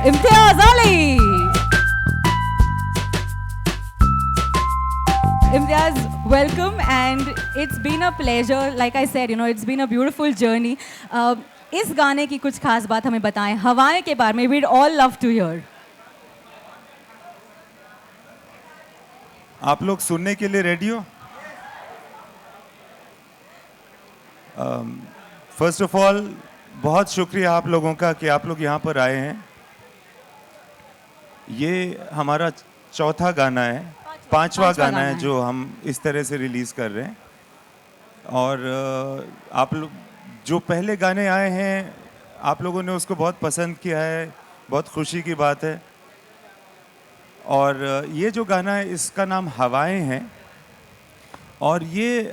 Imtiaz Ali. Imtiaz, welcome, and it's been a pleasure. Like I said, it's been a beautiful journey. इस गाने की कुछ खास बात हमें बताएं, हवाएं के बारे में. We'd all love to hear. आप लोग सुनने के लिए रेडी हो? फर्स्ट ऑफ ऑल बहुत शुक्रिया आप लोगों का कि आप लोग यहाँ पर आए हैं. ये हमारा चौथा गाना है, पांचवा गाना है जो हम इस तरह से रिलीज़ कर रहे हैं. और आप लोग जो पहले गाने आए हैं आप लोगों ने उसको बहुत पसंद किया है, बहुत खुशी की बात है. और ये जो गाना है इसका नाम हवाएं है. और ये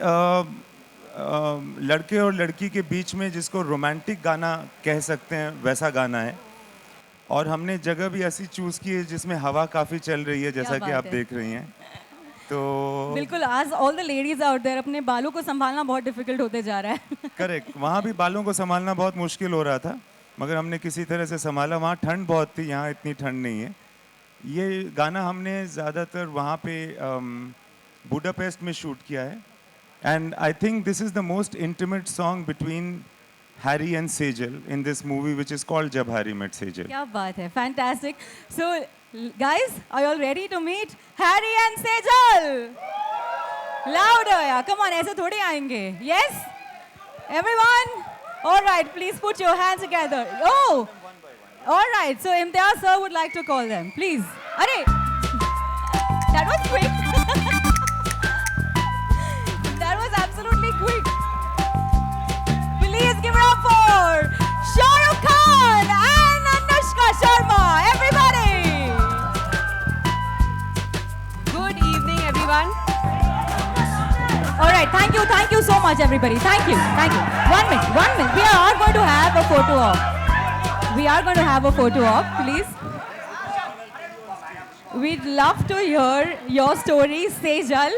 लड़के और लड़की के बीच में जिसको रोमांटिक गाना कह सकते हैं वैसा गाना है. और हमने जगह भी ऐसी चूज़ की है जिसमें हवा काफ़ी चल रही है, जैसा कि आप देख रही हैं. तो बिल्कुल, आज all the ladies out there, अपने बालों को संभालना बहुत डिफिकल्ट होते जा रहा है. करेक्ट, वहाँ भी बालों को संभालना बहुत मुश्किल हो रहा था, मगर हमने किसी तरह से संभाला. वहाँ ठंड बहुत थी, यहाँ इतनी ठंड नहीं है. ये गाना हमने ज़्यादातर वहाँ पे बुडापेस्ट में शूट किया है. And I think this is the most intimate song between Harry and Sejal in this movie, which is called Jab Harry Met Sejal. क्या बात है, fantastic. So, guys, are you all ready to meet Harry and Sejal? Louder, yeah. Come on, ऐसे थोड़ी आएंगे. Yes, everyone. All right, please put your hands together. Oh, all right. So Imtiaz sir would like to call them, please. Arey, that was quick. That was absolutely quick. Please give it up for Shah Rukh Khan and Anushka Sharma. Everybody. Good evening, everyone. All right, thank you so much, everybody. Thank you. 1 minute. We are going to have a photo op. Please. We'd love to hear your story, Sejal.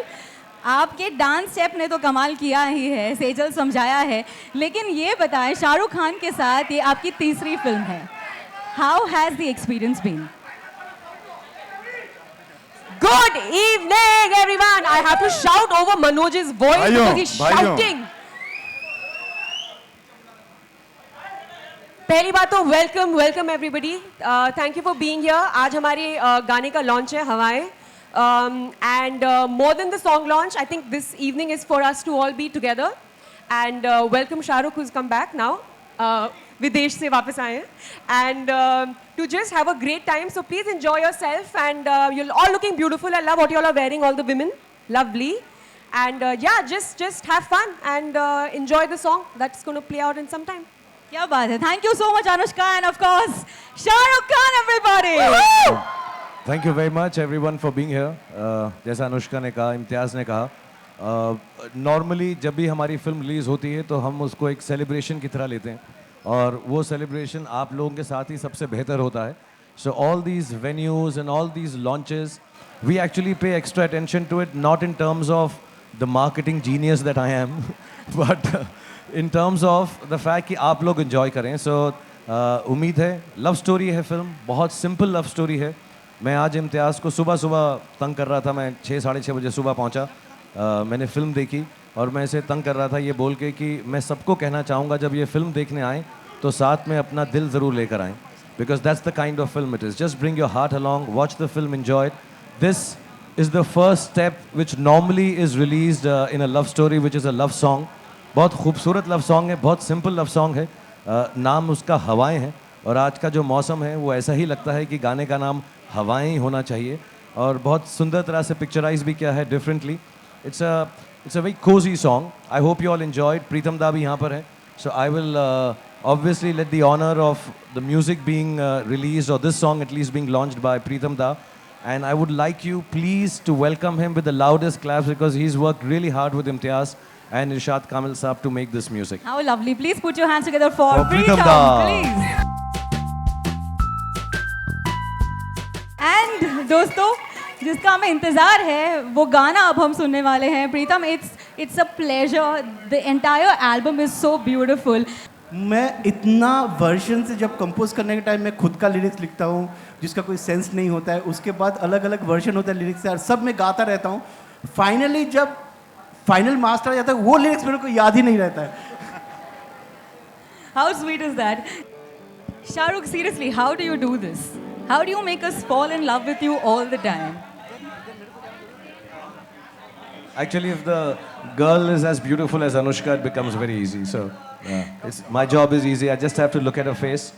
आपके dance step ने तो कमाल किया ही है, सेजल समझाया है. लेकिन ये बताएं, शाहरुख खान के साथ ये आपकी तीसरी फिल्म है. How has the experience been? Good evening, everyone. I have to shout over Manoj's voice because he's shouting. पहली बात तो welcome everybody. Thank you for being here. आज हमारे गाने का लॉन्च है हवाएं. And more than the song launch, I think this evening is for us to all be together. And welcome Shah Rukh, who's come back now. विदेश से वापस आए हैं. And to just have a great time. So please enjoy yourself. And you're all looking beautiful. I love what you all are wearing, all the women. Lovely. And yeah, just have fun and enjoy the song that's going to play out in some time. क्या बात है. Thank you so much, Anushka, and of course, Shah Rukh Khan, everybody. Woo! Thank you very much everyone for being here. जैसा अनुष्का ने कहा, इम्तियाज़ ने कहा, normally जब भी हमारी फिल्म रिलीज़ होती है तो हम उसको एक सेलिब्रेशन की तरह लेते हैं और वो सेलिब्रेशन आप लोगों के साथ ही सबसे बेहतर होता है. So all these venues and all these launches, we actually pay extra attention to it, not in terms of the marketing genius that I am, but in terms of the fact कि आप लोग enjoy करें. So उम्मीद है, love story है film, बहुत simple love story है. मैं आज इम्तियाज़ को सुबह तंग कर रहा था. मैं 6-6:30 बजे सुबह पहुंचा. मैंने फ़िल्म देखी और मैं इसे तंग कर रहा था ये बोल के कि मैं सबको कहना चाहूँगा जब ये फ़िल्म देखने आएँ तो साथ में अपना दिल ज़रूर लेकर आएँ. Because that's the kind of film it is. Just bring your heart along, watch the film, enjoy it. This is the first step which normally is released in a love story which is a love song. बहुत खूबसूरत love song है, बहुत simple love song है. नाम उसका हवाएँ है और आज का जो मौसम है वो ऐसा ही लगता है कि गाने का नाम हवाएं ही होना चाहिए. और बहुत सुंदर तरह से पिक्चराइज भी किया है differently. It's a very cosy song. I hope you all enjoyed. Pritam da भी यहाँ पर है. So I will obviously let the honor of the music being released, or this song at least being launched by Pritham Da, and I would like you please to welcome him with the loudest claps because he's worked really hard with Imtiaz and Irshad Kamil Saab to make this music. How lovely. Please put your hands together for Pritham Da. Da. Please. And दोस्तों, जिसका हमें इंतजार है वो गाना अब हम सुनने वाले हैं. प्रीतम, it's a pleasure. The entire album is so beautiful. मैं इतना वर्जन से जब कंपोज करने के टाइम मैं खुद का लिरिक्स लिखता हूँ जिसका कोई सेंस नहीं होता है, उसके बाद अलग अलग वर्जन होता है लिरिक्स से और सब मैं गाता रहता हूँ। फाइनली जब फाइनल मास्टर आ जाता है वो लिरिक्स मेरे को याद ही नहीं रहता है। How sweet is that? Shahrukh, seriously, how do you do this? How do you make us fall in love with you all the time? Actually, if the girl is as beautiful as Anushka, it becomes very easy. So, my job is easy. I just have to look at her face,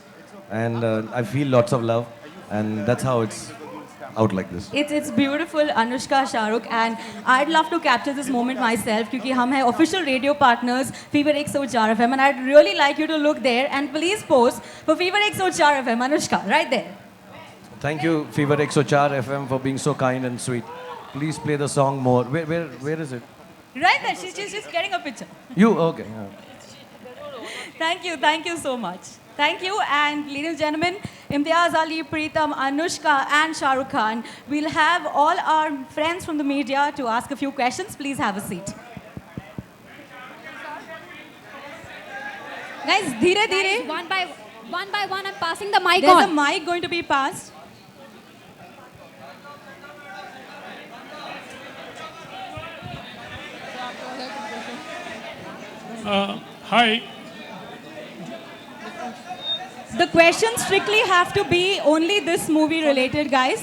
and I feel lots of love, and that's how it's out like this. It's beautiful, Anushka, Shahrukh, and I'd love to capture this moment myself क्योंकि हम हैं official radio partners Fever 104 FM, and I'd really like you to look there and please post for Fever 104 FM, Anushka, right there. Thank you, Fever 104 FM, for being so kind and sweet. Please play the song more. Where is it? Right there, she's just getting a picture. You okay? Thank you so much. Thank you, and ladies and gentlemen, Imtiaz Ali, Preetham, Anushka, and Shah Rukh Khan. We'll have all our friends from the media to ask a few questions. Please have a seat. Guys, dheere dheere. One by one, I'm passing the mic There's on. a mic going to be passed. Hi. The questions strictly have to be only this movie related, guys.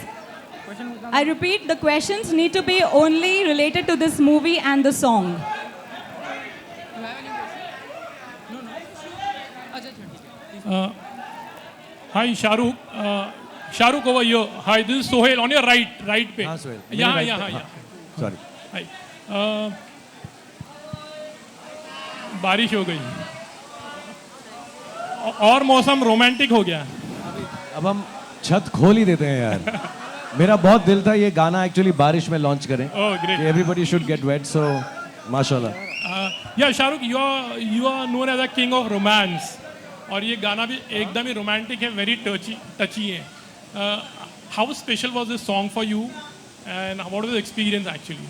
I repeat, the questions need to be only related to this movie and the song. Hi, Shahrukh. Shahrukh over here. Hi, this is Sohail on your right पे. हाँ, Sohail. यहाँ. Sorry. Hi. बारिश हो गई और मौसम romantic हो गया। अब हम छत खोल ही देते हैं यार। मेरा बहुत दिल था ये गाना एक्चुअली बारिश में लॉन्च करें। Oh, great. Everybody should get wet, so माशाल्लाह। Yeah, Shahrukh, you are known as a king of romance. और ये गाना भी एकदम ही रोमांटिक है, very touchy है। How special was this song for you and what was the experience actually?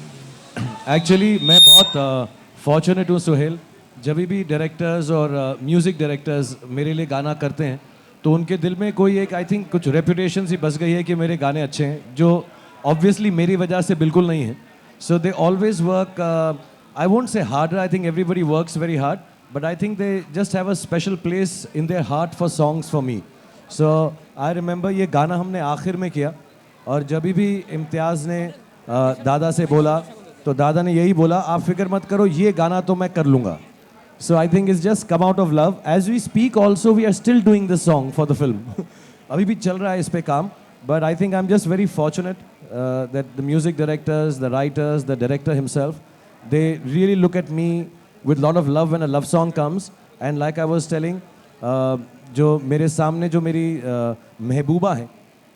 Actually मैं बहुत फॉर्चुनेट हूँ सुहेल। जब भी डायरेक्टर्स और म्यूज़िक डायरेक्टर्स मेरे लिए गाना करते हैं तो उनके दिल में कोई एक आई थिंक कुछ रेपुटेशन सी बस गई है कि मेरे गाने अच्छे हैं, जो ऑब्वियसली मेरी वजह से बिल्कुल नहीं है। So they always work, I won't say harder, I think everybody works very hard, but I think they just have a special place in their heart for songs for me. So I remember ये गाना हमने आखिर में किया और जब भी इम्तियाज़ ने दादा से बोला तो दादा ने यही बोला, आप फिक्र मत करो, ये गाना तो मैं कर लूँगा। So I think it's just come out of love. As we speak also, we are still doing this song for the film. अभी भी चल रहा है इस पे काम. But I think I'm just very fortunate that the music directors, the writers, the director himself, they really look at me with a lot of love when a love song comes. And like I was telling, जो मेरे सामने जो मेरी महबूबा हैं,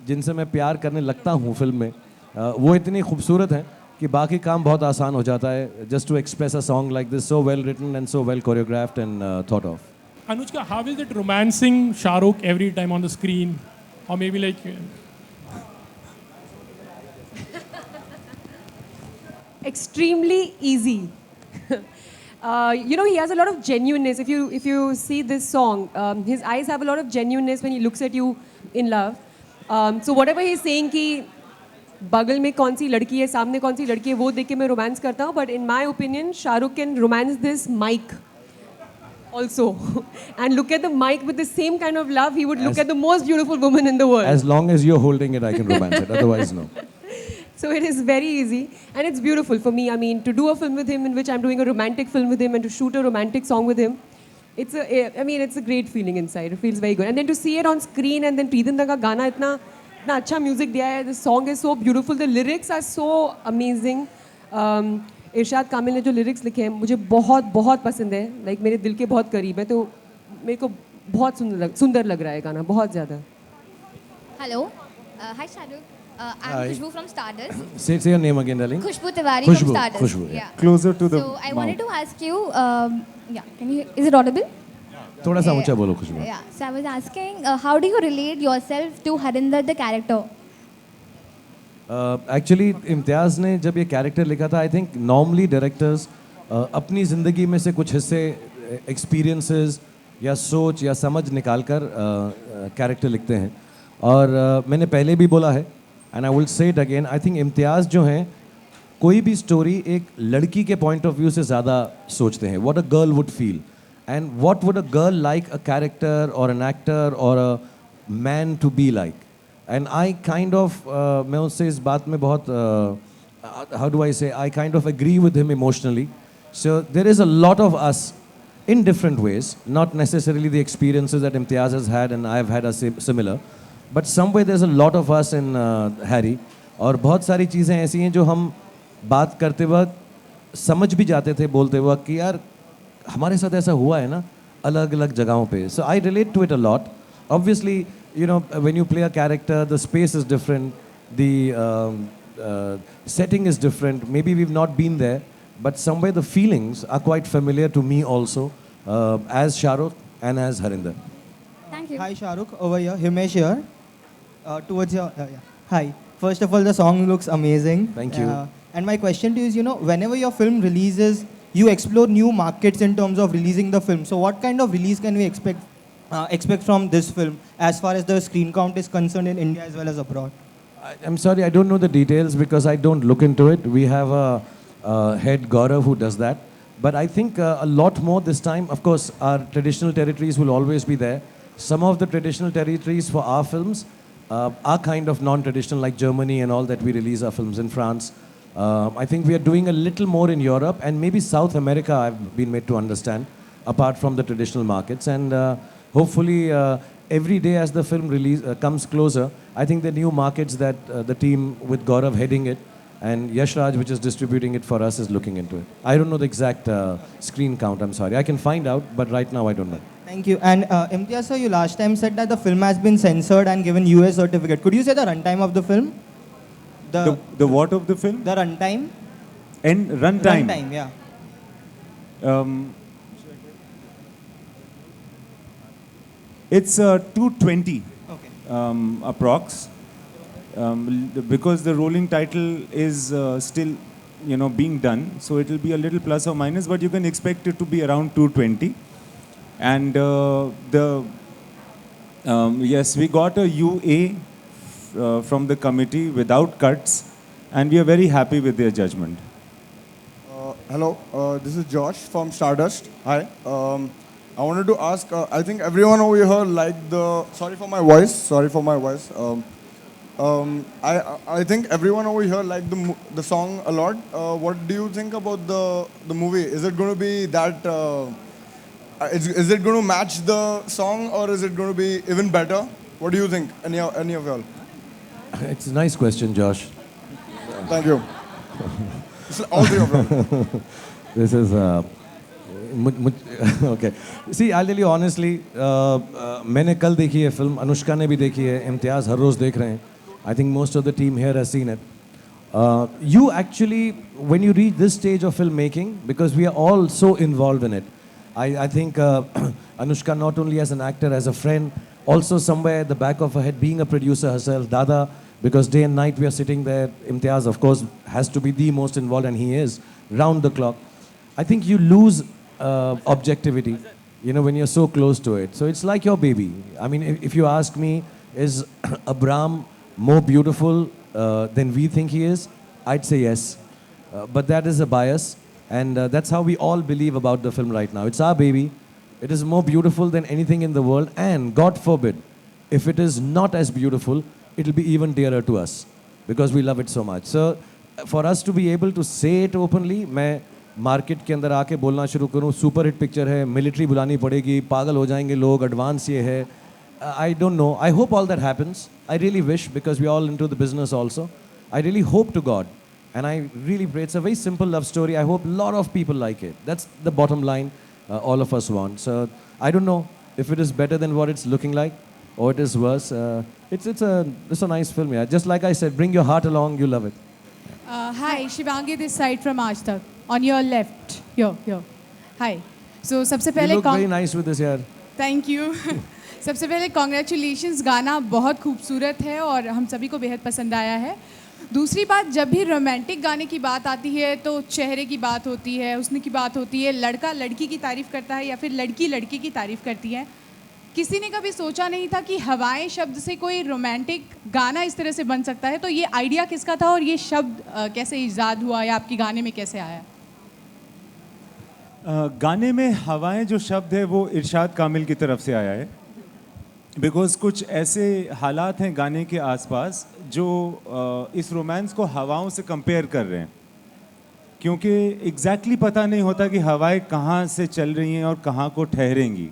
जिनसे मैं प्यार करने लगता हूँ फिल्म में, वो इतनी खूबसूरत हैं कि बाकी काम बहुत आसान हो जाता है। Just to express a song like this, so well written and so well choreographed and thought of. Anushka, how is it romancing Shahrukh every time on the screen, or maybe like? Extremely easy. You know, he has a lot of genuineness. If you see this song, his eyes have a lot of genuineness when he looks at you in love. So whatever he's saying कि बगल में कौन सी लड़की है, सामने कौन सी लड़की है, वो देख के मैं रोमांस करता हूँ, but in my opinion Shahrukh can romance this mic also and look at the mic with the same kind of love he would look at the most beautiful woman in the world. As long as you're holding it, I can romance it. Otherwise, no. So it is very easy and it's beautiful for me. I mean, to do a film with him in which I'm doing a romantic film with him and to shoot a romantic song with him, it's a great feeling inside. It feels very good. And then to see it on screen and then Preetham da ka gana itna अच्छा music दिया है. The song is so beautiful. The lyrics are so amazing. इरशाद कामिल ने जो lyrics लिखे हैं मुझे बहुत बहुत पसंद है. लाइक मेरे दिल के बहुत करीब है, तो मेरे को बहुत सुंदर लग रहा है गाना, बहुत ज़्यादा. Hello. Hi, Shahrukh. I'm Hi. Khushbu from Stardust. Say your name again, darling. Khushbu Tiwari Khushbu, from Stardust. Khushbu, yeah. Closer to the So I wanted to ask you, is it audible? थोड़ा सा ऊंचा बोलो खुशबू. Yeah. So I was asking, how do you relate yourself to Harinder the character? Actually Imtiaz ने जब ये character लिखा था, I think normally directors अपनी ज़िंदगी में से कुछ हिस्से, एक्सपीरियंसेस या सोच या समझ निकाल कर कैरेक्टर लिखते हैं। और मैंने पहले भी बोला है and I will say it again, I think Imtiaz जो हैं कोई भी स्टोरी एक लड़की के पॉइंट ऑफ व्यू से ज़्यादा सोचते हैं, what a girl would feel and what would a girl like a character और एन एक्टर और a man to be like. And I kind of मैं उससे इस बात में बहुत how do I say, I kind of agree with him emotionally. So there is a lot of us in different ways, not necessarily the experiences that Imtiaz has had and I have had are similar, but somewhere there's a lot of us in Harry. और बहुत सारी चीज़ें ऐसी हैं जो हम बात करते वक्त समझ भी जाते थे बोलते वक्त कि यार हमारे साथ ऐसा हुआ है ना अलग अलग जगहों पे। So I relate to it a lot. Obviously, you know, when you play a character, the space is different, the setting is different. Maybe we've not been there, but somewhere the feelings are quite familiar to me also, as Shahrukh and as Harinder. Thank you. Hi Shahrukh, over here. Himesh here. Towards your yeah. Hi. First of all, the song looks amazing. Thank you. And my question to you is, you know, whenever your film releases, you explore new markets in terms of releasing the film. So, what kind of release can we expect from this film, as far as the screen count is concerned in India as well as abroad? I'm sorry, I don't know the details because I don't look into it. We have a head Gaurav who does that. But I think a lot more this time. Of course, our traditional territories will always be there. Some of the traditional territories for our films are kind of non-traditional, like Germany and all that we release our films in France. I think we are doing a little more in Europe and maybe South America, I've been made to understand, apart from the traditional markets. And hopefully, every day as the film release comes closer, I think the new markets that the team with Gaurav heading it and Yash Raj, which is distributing it for us, is looking into it. I don't know the exact screen count, I'm sorry. I can find out, but right now I don't know. Thank you. And Imtiaz sir, you last time said that the film has been censored and given US certificate. Could you say the runtime of the film? The what of the film? The runtime? And runtime. Runtime, yeah. It's 220 Okay. approx. Because the rolling title is still, you know, being done, so it will be a little plus or minus, but you can expect it to be around 220. And yes, we got a UA from the committee without cuts, and we are very happy with their judgment. Hello, this is Josh from Stardust. Hi. I wanted to ask, I think everyone over here liked the, sorry for my voice. I think everyone over here liked the song a lot. What do you think about the movie? Is it going to be that, is it going to match the song, or is it going to be even better? What do you think, any of y'all? It's a nice question, Josh. Thank you. All three of them. This is okay. See, I'll tell you honestly, मैंने कल देखी है film, Anushka ने भी देखी है, इम्तियाज़ हर रोज़ देख रहे हैं. I think most of the team here has seen it. You actually, when you reach this stage of filmmaking, because we are all so involved in it, I think Anushka, not only as an actor, as a friend, also somewhere at the back of her head, being a producer herself, Dada, because day and night we are sitting there. Imtiaz, of course, has to be the most involved, and he is, round the clock. I think you lose objectivity, you know, when you're so close to it. So it's like your baby. I mean, if you ask me, is Abram more beautiful than we think he is? I'd say yes. But that is a bias, and that's how we all believe about the film right now. It's our baby. It is more beautiful than anything in the world, and God forbid, if it is not as beautiful, it'll be even dearer to us because we love it so much. So for us to be able to say it openly, मैं market के अंदर आके बोलना शुरू करूँ, super hit picture है, military बुलानी पड़ेगी, पागल हो जाएंगे लोग, एडवांस ये है, I don't know. I hope all that happens. I really wish, because we're all into the business also. I really hope to God, and I really pray. It's a very simple love story. I hope a lot of people like it. That's the bottom line all of us want. So I don't know if it is better than what it's looking like, or it is worse. It's a nice film, yeah. Just like I said, bring your heart along, you love it. Hi, Shivangi this side from Aaj Tak. On your left, here. Hi. So सबसे You पहले look very nice with this, yaar. Thank you. सबसे पहले congratulations, गाना बहुत खूबसूरत है और हम सभी को बेहद पसंद आया है. दूसरी बात, जब भी रोमांटिक गाने की बात आती है तो चेहरे की बात होती है, हुस्न की बात होती है, लड़का लड़की की तारीफ करता है या फिर लड़की लड़के की तारीफ करती है। किसी ने कभी सोचा नहीं था कि हवाएं शब्द से कोई रोमांटिक गाना इस तरह से बन सकता है। तो ये आइडिया किसका था और ये शब्द कैसे ईजाद हुआ या आपके गाने में कैसे आया? गाने में हवाएं जो शब्द है वो इरशाद कामिल की तरफ से आया है। बिकॉज कुछ ऐसे हालात हैं गाने के आसपास जो इस रोमांस को हवाओं से कंपेयर कर रहे हैं, क्योंकि एग्जैक्टली पता नहीं होता कि हवाएं कहाँ से चल रही हैं और कहाँ को ठहरेंगी।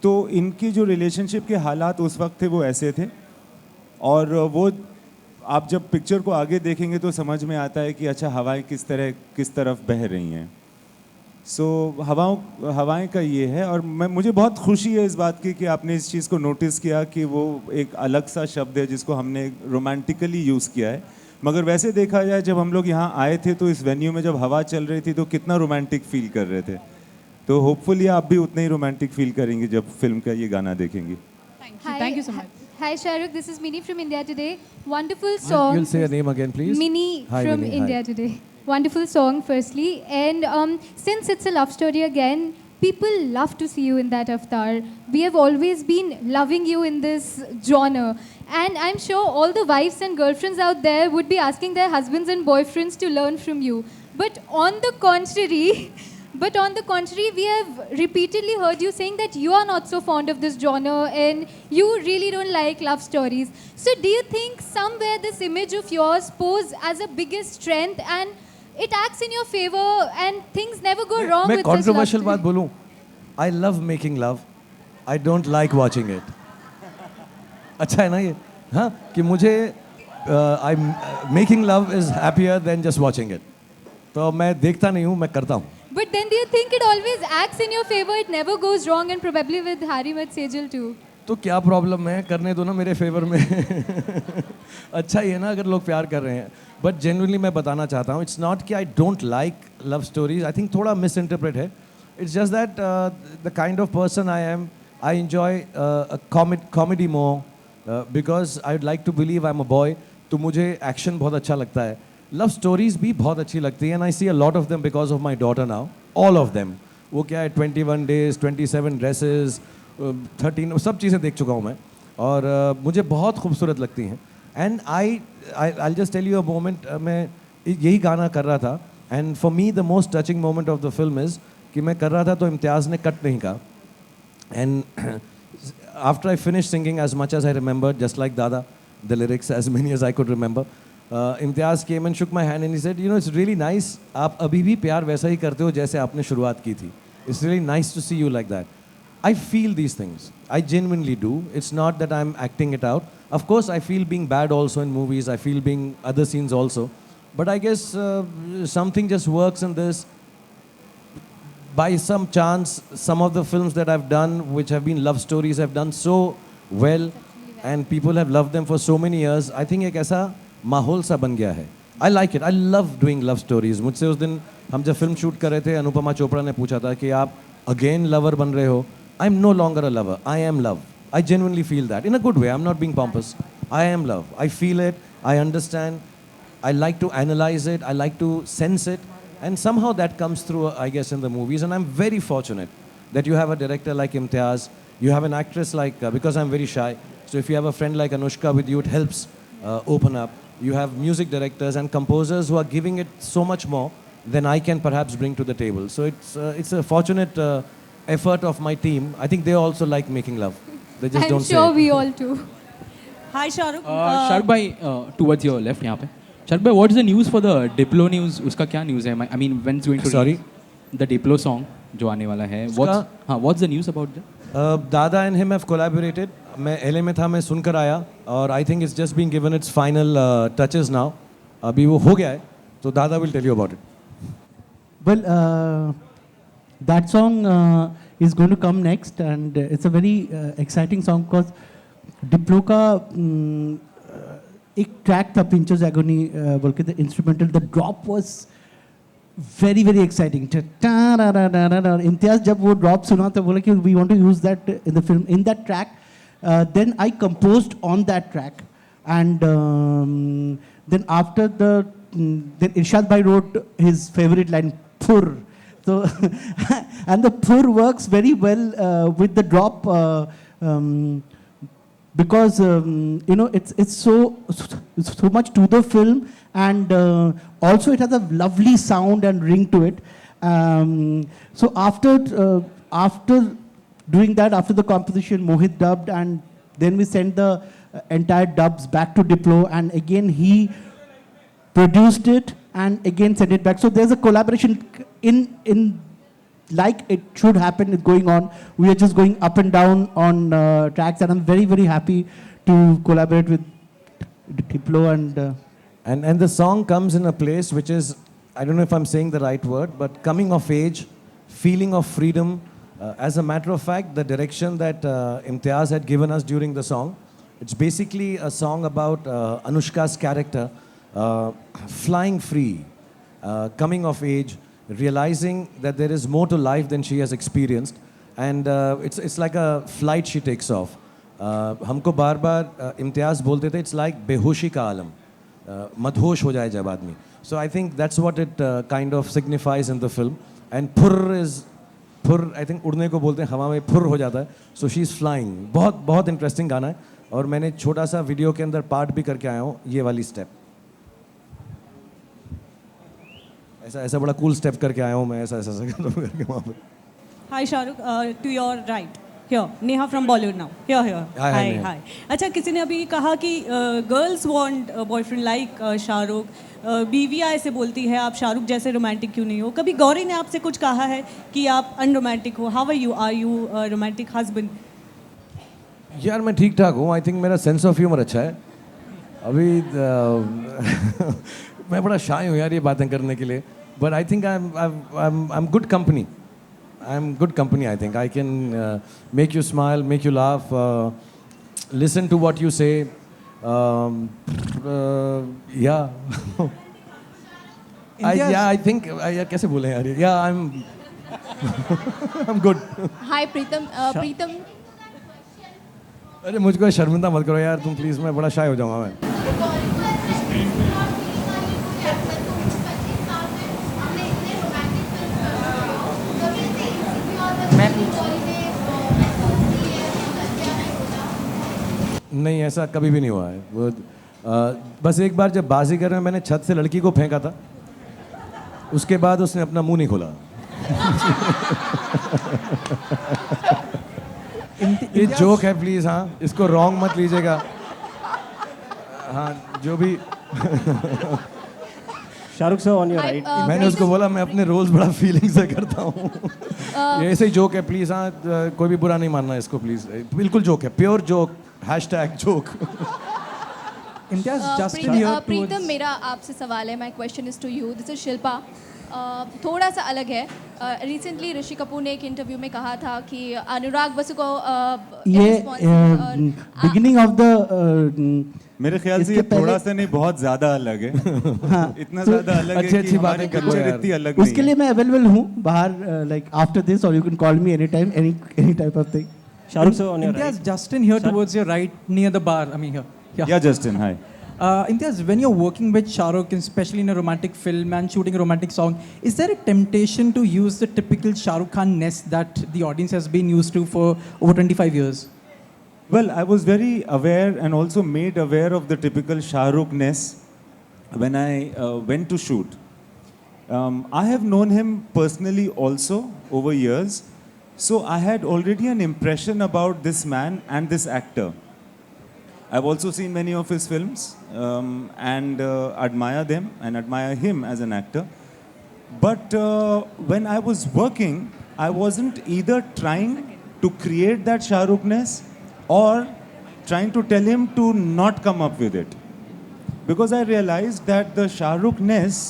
तो इनकी जो रिलेशनशिप के हालात उस वक्त थे वो ऐसे थे, और वो आप जब पिक्चर को आगे देखेंगे तो समझ में आता है कि अच्छा हवाएं किस तरफ बह रही हैं। सो हवाएं का ये है। और मुझे बहुत खुशी है इस बात की कि आपने इस चीज़ को नोटिस किया कि वो एक अलग सा शब्द है जिसको हमने रोमांटिकली यूज़ किया है। मगर वैसे देखा जाए, जब हम लोग यहाँ आए थे तो इस वेन्यू में जब हवा चल रही थी तो कितना रोमांटिक फील कर रहे थे। तो होपफुली आप भी उतना ही रोमांटिक फील करेंगे जब फिल्म का ये गाना देखेंगे। Thank you so much. Hi Shahrukh, this is Mini from India Today. Wonderful song. You'll say your name again, please. Mini Hi, from Mini. India Hi. Today. Wonderful song, firstly. And since it's a love story again, people love to see you in that avatar. We have always been loving you in this genre. And I'm sure all the wives and girlfriends out there would be asking their husbands and boyfriends to learn from you. But on the contrary, we have repeatedly heard you saying that you are not so fond of this genre and you really don't like love stories. So do you think somewhere this image of yours pose as a biggest strength and it acts in your favor and things never go wrong मैं with such love controversial बात story? बोलूं, I love making love, I don't like watching it. अच्छा है ना ये? हाँ, कि मुझे making love is happier than just watching it. तो मैं देखता नहीं हूँ, मैं करता हूँ. But then do you think it always acts in your favor? It never goes wrong, and probably with Harry Met Sejal too. तो क्या प्रॉब्लम है, करने दो ना मेरे फेवर में. अच्छा ही है ना अगर लोग प्यार कर रहे हैं. बट जेन्युइनली मैं बताना चाहता हूँ, इट्स नॉट कि I don't like love stories. I think थोड़ा मिस इंटरप्रेट है. It's just that the kind of person I am, I enjoy comedy more because I would like to believe I am a boy. तो मुझे action बहुत अच्छा लगता है. Love stories भी बहुत अच्छी लगती है, and I see a lot of them because of my daughter now. All of them. वो क्या है, 21 days, 27 dresses, 13, सब चीज़ें देख चुका हूँ मैं, और मुझे बहुत खूबसूरत लगती हैं. And I just tell you a moment, मैं यही गाना कर रहा था, and for me the most touching moment of the film is कि मैं कर रहा था तो इम्तियाज़ ने कट नहीं कहा. And after I finish singing as much as I remember, just like Dada, the lyrics as many as I could remember, Imtiaz came and shook my hand and he said, you know, it's really nice, आप अभी भी प्यार वैसा ही करते हो जैसे आपने शुरुआत की थी. It's really nice to see you like that. I feel these things. I genuinely do. It's not that I'm acting it out. Of course, I feel being bad also in movies. I feel being other scenes also. But I guess something just works in this. By some chance, some of the films that I've done, which have been love stories, have done so well, and people have loved them for so many years. I think एक ऐसा माहौल सा बन गया है. I like it. I love doing love stories. मुझसे उस दिन हम जब फिल्म शूट कर रहे थे, अनुपमा चोपड़ा ने पूछा था कि आप again lover बन रहे हो. I'm no longer a lover. I am love. I genuinely feel that. In a good way. I'm not being pompous. I am love. I feel it. I understand. I like to analyze it. I like to sense it. And somehow that comes through, I guess, in the movies. And I'm very fortunate that you have a director like Imtiaz. You have an actress like, because I'm very shy. So if you have a friend like Anushka with you, it helps open up. You have music directors and composers who are giving it so much more than I can perhaps bring to the table. So it's a fortunate effort of my team. I think they also like making love. They just I'm don't sure say it. we all do. Hi Shahrukh. Shahrukh bhai, towards your left यहाँ पे. Shahrukh bhai, what's the news for the Diplo news? उसका क्या news है? I mean, when's going to Sorry? the Diplo song जो आने वाला है. What's the news about that? Dada and him have collaborated. मैं LA में था, मैं सुनकर आया, और I think it's just been given its final touches now. अभी वो हो गया है, तो Dada will tell you about it. Well, that song is going to come next, and it's a very exciting song because Diplo का एक track था Pinchos Agony बोल के, the instrumental, the drop was very very exciting. Imtiaz जब वो drop सुना तो बोला कि we want to use that in the film, in that track. Then I composed on that track. And then after then Irshad Bhai wrote his favorite line, "Phur." So and the "phur" works very well with the drop. Because it's so much to the film, and also it has a lovely sound and ring to it. So after doing that, after the composition, Mohit dubbed, and then we sent the entire dubs back to Diplo, and again he produced it and again sent it back. So there's a collaboration in like it should happen is going on. We are just going up and down on tracks, and I'm very, very happy to collaborate with Diplo and the song comes in a place which is, I don't know if I'm saying the right word, but coming of age, feeling of freedom. As a matter of fact, the direction that Imtiaz had given us during the song, it's basically a song about Anushka's character flying free, coming of age, realizing that there is more to life than she has experienced, and it's like a flight she takes off. हमको बार बार इम्तियाज़ बोलते थे, it's like बेहोशी का आलम, मदहोश हो जाए जब आदमी. So I think that's what it kind of signifies in the film. And phur, I think उड़ने को बोलते हैं, हवा में phur हो जाता है. So she's flying. बहुत बहुत interesting गाना है, और मैंने छोटा सा वीडियो के अंदर पार्ट भी करके आया हूँ, ये वाली स्टेप. ऐसा बड़ा कूल स्टेप करके आया हूँ मैं, ऐसा करके वहाँ पे. Hi Shahrukh, to your right. Here, Neha from Bollywood now. Here. Hi. अच्छा, किसी ने अभी कहा कि girls want a boyfriend like Shahrukh, बीवियाँ ऐसे बोलती है आप शाहरुख जैसे रोमांटिक क्यों नहीं हो. कभी गौरी ने आपसे कुछ कहा है कि आप अनरोमांटिक हो? How are you? Are you a romantic husband? यार मैं ठीक ठाक हूँ. आई थिंक मेरा सेंस ऑफ ह्यूमर अच्छा है. अभी मैं बड़ा शाय हूँ यार ये बातें करने के लिए. But I think I'm good company. I'm good company, I think. I can make you smile, make you laugh, listen to what you say. Yeah. I think, कैसे बोले यार? Yeah, I'm good. Hi Pritam. Pritam. अरे मुझको शर्मिंदा मत करो यार तुम प्लीज, मैं बड़ा शाय हो जाऊंगा मैं. नहीं ऐसा कभी भी नहीं हुआ है. वो बस एक बार जब बाजीगर में मैंने छत से लड़की को फेंका था, उसके बाद उसने अपना मुंह नहीं खोला. ये जोक है प्लीज. हाँ, इसको रॉन्ग मत लीजिएगा. हाँ, जो भी. Shahrukh sir on your right. मैंने उसको बोला मैं अपने रोल्स बड़ा फीलिंग से करता हूँ. ये ऐसे ही जोक है प्लीज. हाँ, कोई भी बुरा नहीं मानना इसको प्लीज. बिल्कुल जोक है, pure joke. #Joke. Imtiaz just here. Pritam, मेरा आपसे सवाल है. My question is to you. This is Shilpa. थोड़ा सा अलग है. रिसेंटली ऋषि कपूर ने एक इंटरव्यू में कहा था कि अनुराग बसु को ये बिगिनिंग ऑफ द मेरे ख्याल से ये थोड़ा सा नहीं बहुत ज्यादा अलग है. हाँ, इतना ज्यादा अलग है कि हमारे कल्चर इतनी अलग नहीं. उसके लिए मैं अवेलेबल हूँ बाहर, लाइक आफ्टर दिस, और you can call me any time, any type of thing. Shahrukh sir on your right. Imtiaz, Justin here towards your right, near the bar. I mean here. Yeah, Justin, hi. Imtiaz, when you're working with Shahrukh, especially in a romantic film and shooting a romantic song, is there a temptation to use the typical Shahrukh Khan-ness that the audience has been used to for over 25 years? Well, I was very aware and also made aware of the typical Shahrukh-ness when I went to shoot. I have known him personally also over years. So I had already an impression about this man and this actor. I've also seen many of his films and admire them and admire him as an actor. But when I was working, I wasn't either trying to create that Shahrukh-ness or trying to tell him to not come up with it. Because I realized that the Shahrukh-ness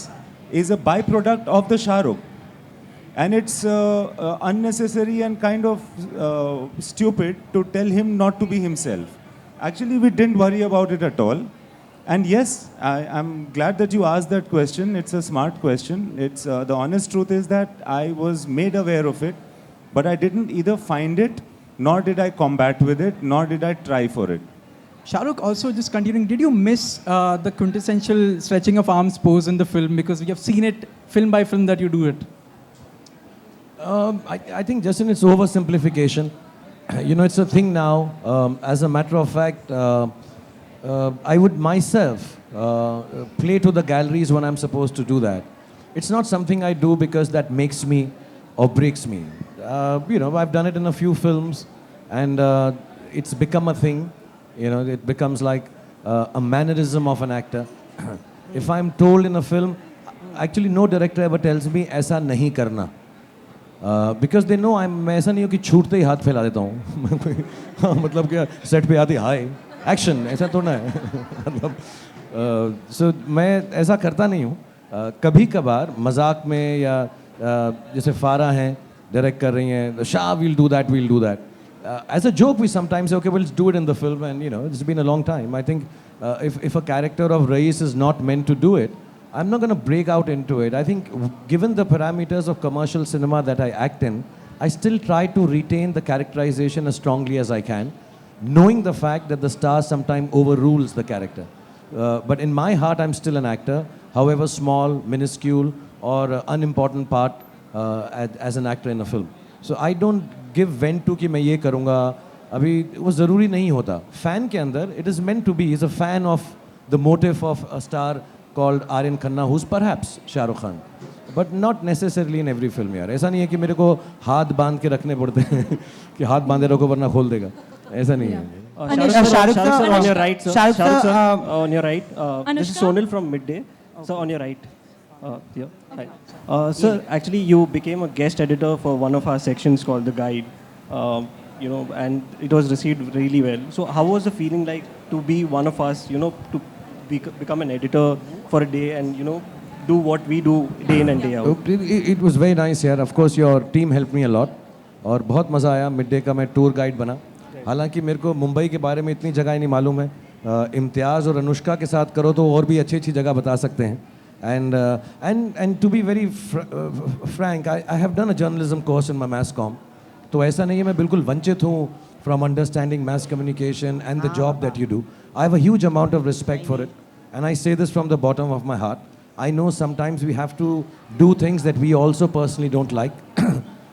is a byproduct of the Shahrukh. And it's unnecessary and kind of stupid to tell him not to be himself. Actually, we didn't worry about it at all. And yes, I'm glad that you asked that question. It's a smart question. It's the honest truth is that I was made aware of it, but I didn't either find it, nor did I combat with it, nor did I try for it. Shahrukh, also just continuing, did you miss the quintessential stretching of arms pose in the film? Because we have seen it film by film that you do it. I think just in its oversimplification, you know, it's a thing now. As a matter of fact, I would myself play to the galleries when I'm supposed to do that. It's not something I do because that makes me or breaks me. You know, I've done it in a few films, and it's become a thing. You know, it becomes like a mannerism of an actor. If I'm told in a film, actually no director ever tells me ऐसा नहीं करना. Because they know मैं ऐसा नहीं हूँ कि छूटते ही हाथ फैला देता हूँ. मतलब क्या सेट पे आती हाय एक्शन ऐसा थोड़ा है. मतलब so मैं ऐसा करता नहीं हूँ. कभी कभार मजाक में या जैसे फारा हैं डायरेक्ट कर रही हैं, Shah we'll do that. As a joke, we sometimes say, okay, we'll do it in the film, and you know, it's been a long time. I think if a character of Rais is not meant to do it, I'm not going to break out into it. I think given the parameters of commercial cinema that I act in, I still try to retain the characterization as strongly as I can, knowing the fact that the star sometimes overrules the character. But in my heart, I'm still an actor, however small, minuscule, or unimportant part as an actor in a film. So I don't give vent to कि मैं ये करूँगा. अभी वो ज़रूरी नहीं होता. Fan के अंदर, it is meant to be. He's a fan of the motive of a star called Aryan Khanna, who's perhaps Shah Rukh Khan, but not necessarily in every film. यार ऐसा नहीं है कि मेरे को हाथ बांध के रखने पड़ते हैं कि हाथ बांधे रखो वरना खोल देगा. ऐसा नहीं है. Shahrukh sir, on your right, sir. Shahrukh sir, on your right. This is Sonal from Midday. So on your right. Yeah. Hi. Sir, actually you became a guest editor for one of our sections called The Guide. You know, and it was received really well. So how was the feeling like to be one of us, you know, to become an editor for a day and, you know, do what we do day in and day out? It was very nice here. Of course, your team helped me a lot. और बहुत मज़ा आया. Mid-day का मैं tour guide बना. हालांकि मेरे को मुंबई के बारे में इतनी जगह ही नहीं मालूम है. इम्तियाज़ और अनुष्का के साथ करो तो और भी अच्छी जगह बता सकते हैं. And to be very frank, I have done a journalism course in my mass comm. तो ऐसा नहीं है मैं बिल्कुल वंचित हूँ from understanding mass communication and the job that you do. I have a huge amount of respect for it, and I say this from the bottom of my heart. I know sometimes we have to do things that we also personally don't like,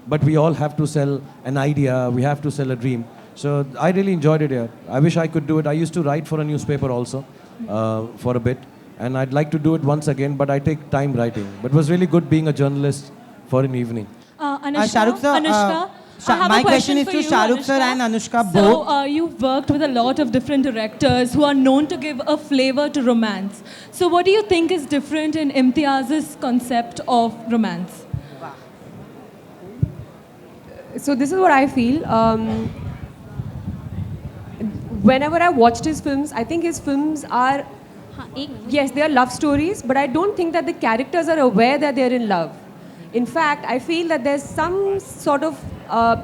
but we all have to sell an idea, we have to sell a dream. So I really enjoyed it here. I wish I could do it. I used to write for a newspaper also for a bit. And I'd like to do it once again, but I take time writing. But it was really good being a journalist for an evening. Shahrukh sir, Anushka, my question is to Shahrukh sir and Anushka both. So you've worked with a lot of different directors who are known to give a flavor to romance. So what do you think is different in Imtiaz's concept of romance? So this is what I feel. Whenever I watched his films, I think his films are, yes, they are love stories, but I don't think that the characters are aware that they're in love. In fact, I feel that there's some sort of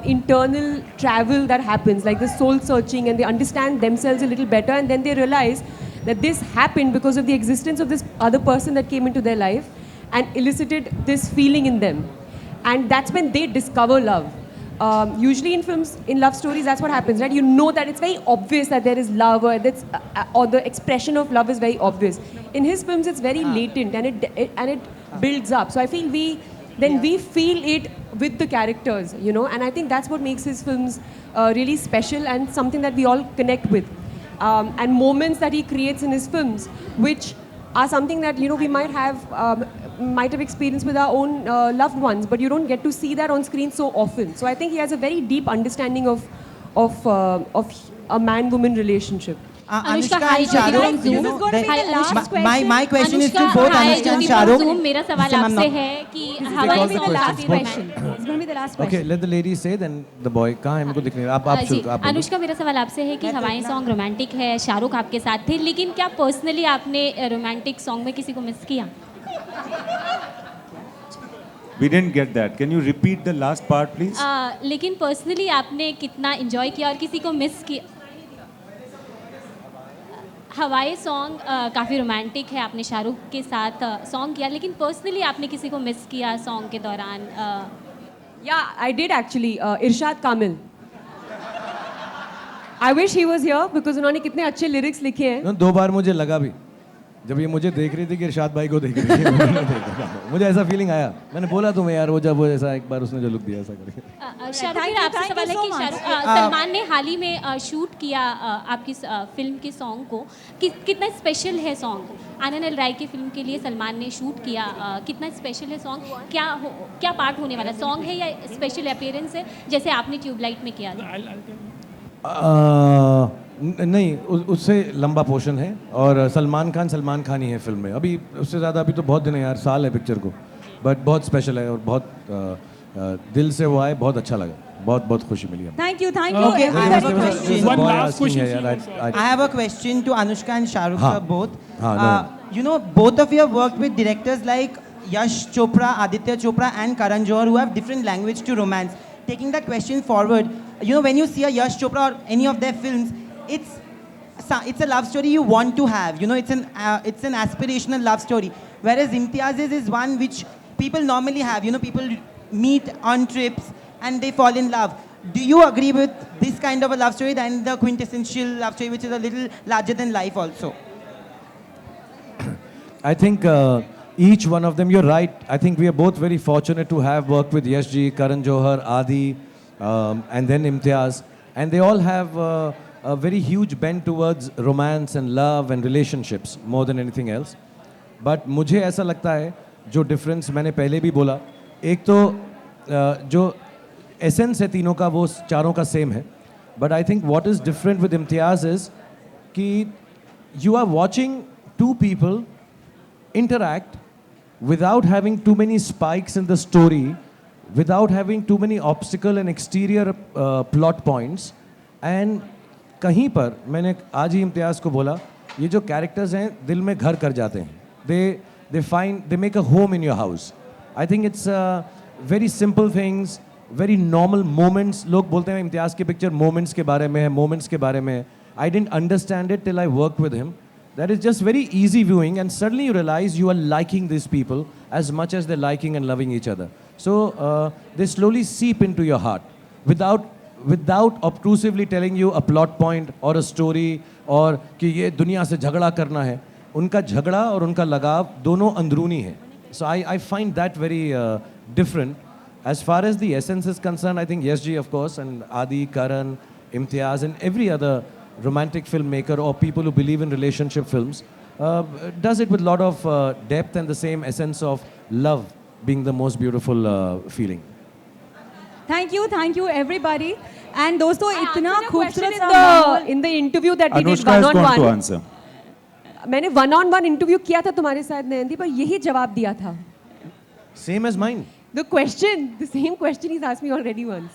internal travel that happens, like the soul searching, and they understand themselves a little better, and then they realize that this happened because of the existence of this other person that came into their life and elicited this feeling in them. And that's when they discover love. Usually in films, in love stories, that's what happens, right? You know that it's very obvious that there is love, or the expression of love is very obvious. In his films, it's very latent, and it builds up. So I feel we feel it with the characters, you know, and I think that's what makes his films really special and something that we all connect with. And moments that he creates in his films, which are something that, you know, we might have experienced with our own loved ones, but you don't get to see that on screen so often. So I think he has a very deep understanding of a man-woman relationship. Anushka and Shahrukh, you know, my question is to both Anushka and Shahrukh. मेरा सवाल आपसे है कि हमारे भी the last question. It's going to be the last Okay, question. let the lady say, then the boy. कहाँ है मेरे को दिखने? आप शुरू आप बोलो. अनुष्का, मेरा सवाल आपसे है कि हवाई सॉन्ग रोमांटिक है, शाहरुख आपके साथ थे, लेकिन क्या पर्सनली आपने रोमांटिक सॉन्ग में किसी को मिस किया? We didn't get that. Can you repeat the last part, please? लेकिन पर्सनली आपने कितना एंजॉय किया और किसी को मिस किया? हवाई सॉन्ग काफ़ी रोमांटिक है, आपने शाहरुख के साथ सॉन्ग किया, लेकिन पर्सनली आपने किसी को मिस किया सॉन्ग के दौरान? Yeah, I did actually. Irshad Kamil. I wish he was here because उन्होंने कितने अच्छे lyrics लिखे हैं. 2 बार मुझे लगा भी जब ये मुझे देख रही थी कि इरशाद भाई को देख रही थी मैंने देखा, मुझे ऐसा फीलिंग आया. मैंने बोला तुम्हें यार वो जब वो ऐसा एक बार उसने जो लुक दिया ऐसा करके. शाहरुख भाई आपसे सवाल है कि सलमान ने हाल ही में शूट किया आपकी फिल्म के सॉन्ग को. कितना स्पेशल है सॉन्ग? आनंद राय की फिल्म के लिए सलमान ने शूट किया. कितना स्पेशल है सॉन्ग? क्या पार्ट होने वाला सॉन्ग है या स्पेशल अपीयरेंस है जैसे आपने ट्यूबलाइट में किया? नहीं, उससे लंबा पोर्शन है और सलमान खान ही है फिल्म में. अभी उससे ज़्यादा अभी तो बहुत दिन है यार, साल है पिक्चर को. बट बहुत स्पेशल है और बहुत दिल से वो आए, बहुत अच्छा लगा, बहुत बहुत खुशी मिली हमें. Thank you. Okay, I have a question. One last question. I have a question to Anushka and Shah Rukh हाँ. sir both. हाँ, You know, both of you have worked with directors like Yash Chopra, Aditya Chopra, and Karan Johar, who have different language to romance. Taking that question forward, you know, when you see a Yash Chopra or any of their films, it's a love story you want to have. You know, it's an aspirational love story. Whereas Imtiaz's is one which people normally have. You know, people meet on trips and they fall in love. Do you agree with this kind of a love story than the quintessential love story, which is a little larger than life also? I think each one of them, you're right. I think we are both very fortunate to have worked with Yash ji, Karan Johar, Adi, and then Imtiaz. And they all have a very huge bent towards romance and love and relationships more than anything else. But मुझे ऐसा लगता है जो difference मैंने पहले भी बोला, एक तो जो essence है तीनों का वो चारों का same है. But I think what is different with Imtiaz is कि you are watching two people interact without having too many spikes in the story, without having too many obstacle and exterior plot points. And कहीं पर मैंने आज ही इम्तियाज़ को बोला, ये जो characters हैं दिल में घर कर जाते हैं. They make a home in your house. I think it's very simple things, very normal moments. लोग बोलते हैं इम्तियाज़ की पिक्चर moments के बारे में है, moments के बारे में है. I didn't understand it till I worked with him. That is just very easy viewing, and suddenly you realize you are liking these people as much as they're liking and loving each other. So they slowly seep into your heart without obtrusively telling you a plot point or a story or कि ये दुनिया से झगड़ा करना है. उनका झगड़ा और उनका लगाव दोनों अंदरूनी है. So I find that very different. As far as the essence is concerned, I think Yash ji, of course, and Adi, Karan, Imtiaz, and every other romantic filmmaker or people who believe in relationship films does it with a lot of depth and the same essence of love being the most beautiful feeling. Thank you everybody. And दोस्तों इतना खूबसूरत सा in the interview that we did Anushka is going to one-on-one. answer. मैंने one-on-one interview किया था तुम्हारे साथ नयनदीप पर यही जवाब दिया था. Same as mine. The same question he's asked me already once.